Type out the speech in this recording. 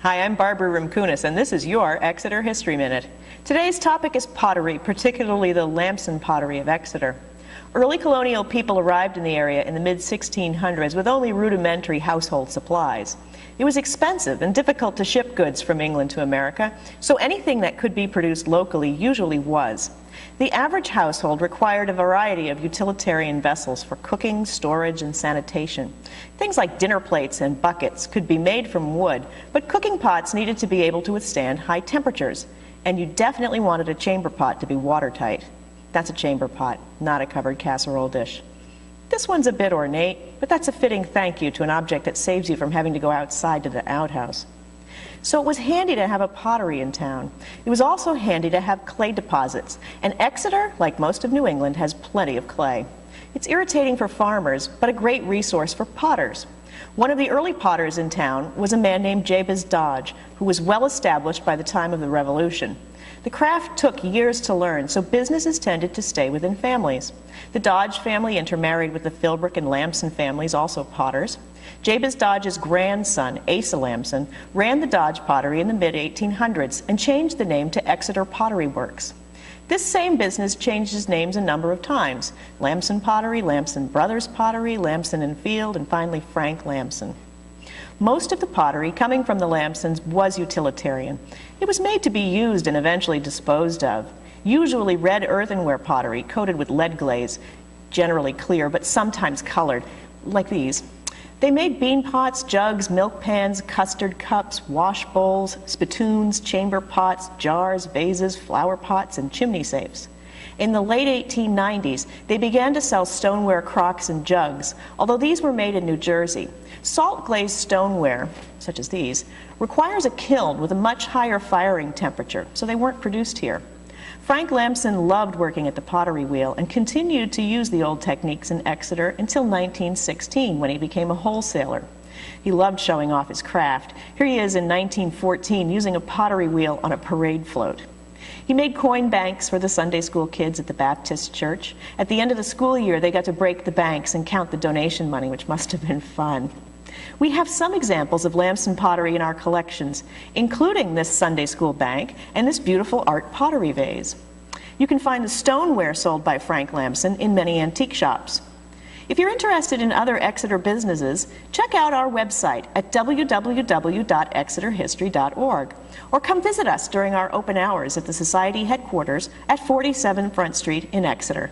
Hi, I'm Barbara Rimkunis, and this is your Exeter History Minute. Today's topic is pottery, particularly the Lamson pottery of Exeter. Early colonial people arrived in the area in the mid-1600s with only rudimentary household supplies. It was expensive and difficult to ship goods from England to America, so anything that could be produced locally usually was. The average household required a variety of utilitarian vessels for cooking, storage, and sanitation. Things like dinner plates and buckets could be made from wood, but cooking pots needed to be able to withstand high temperatures, and you definitely wanted a chamber pot to be watertight. That's a chamber pot, not a covered casserole dish. This one's a bit ornate, but that's a fitting thank you to an object that saves you from having to go outside to the outhouse. So it was handy to have a pottery in town. It was also handy to have clay deposits, and Exeter, like most of New England, has plenty of clay. It's irritating for farmers, but a great resource for potters. One of the early potters in town was a man named Jabez Dodge, who was well established by the time of the Revolution. The craft took years to learn, so businesses tended to stay within families. The Dodge family intermarried with the Philbrick and Lamson families, also potters. Jabez Dodge's grandson, Asa Lamson, ran the Dodge pottery in the mid-1800s and changed the name to Exeter Pottery Works. This same business changed its names a number of times: Lamson Pottery, Lamson Brothers Pottery, Lamson and Field, and finally Frank Lamson. Most of the pottery coming from the Lamsons was utilitarian. It was made to be used and eventually disposed of. Usually red earthenware pottery coated with lead glaze, generally clear but sometimes colored, like these. They made bean pots, jugs, milk pans, custard cups, wash bowls, spittoons, chamber pots, jars, vases, flower pots, and chimney safes. In the late 1890s, they began to sell stoneware crocks and jugs, although these were made in New Jersey. Salt-glazed stoneware, such as these, requires a kiln with a much higher firing temperature, so they weren't produced here. Frank Lamson loved working at the pottery wheel and continued to use the old techniques in Exeter until 1916, when he became a wholesaler. He loved showing off his craft. Here he is in 1914 using a pottery wheel on a parade float. He made coin banks for the Sunday school kids at the Baptist church. At the end of the school year, they got to break the banks and count the donation money, which must have been fun. We have some examples of Lamson pottery in our collections, including this Sunday school bank and this beautiful art pottery vase. You can find the stoneware sold by Frank Lamson in many antique shops. If you're interested in other Exeter businesses, check out our website at www.exeterhistory.org, or come visit us during our open hours at the Society headquarters at 47 Front Street in Exeter.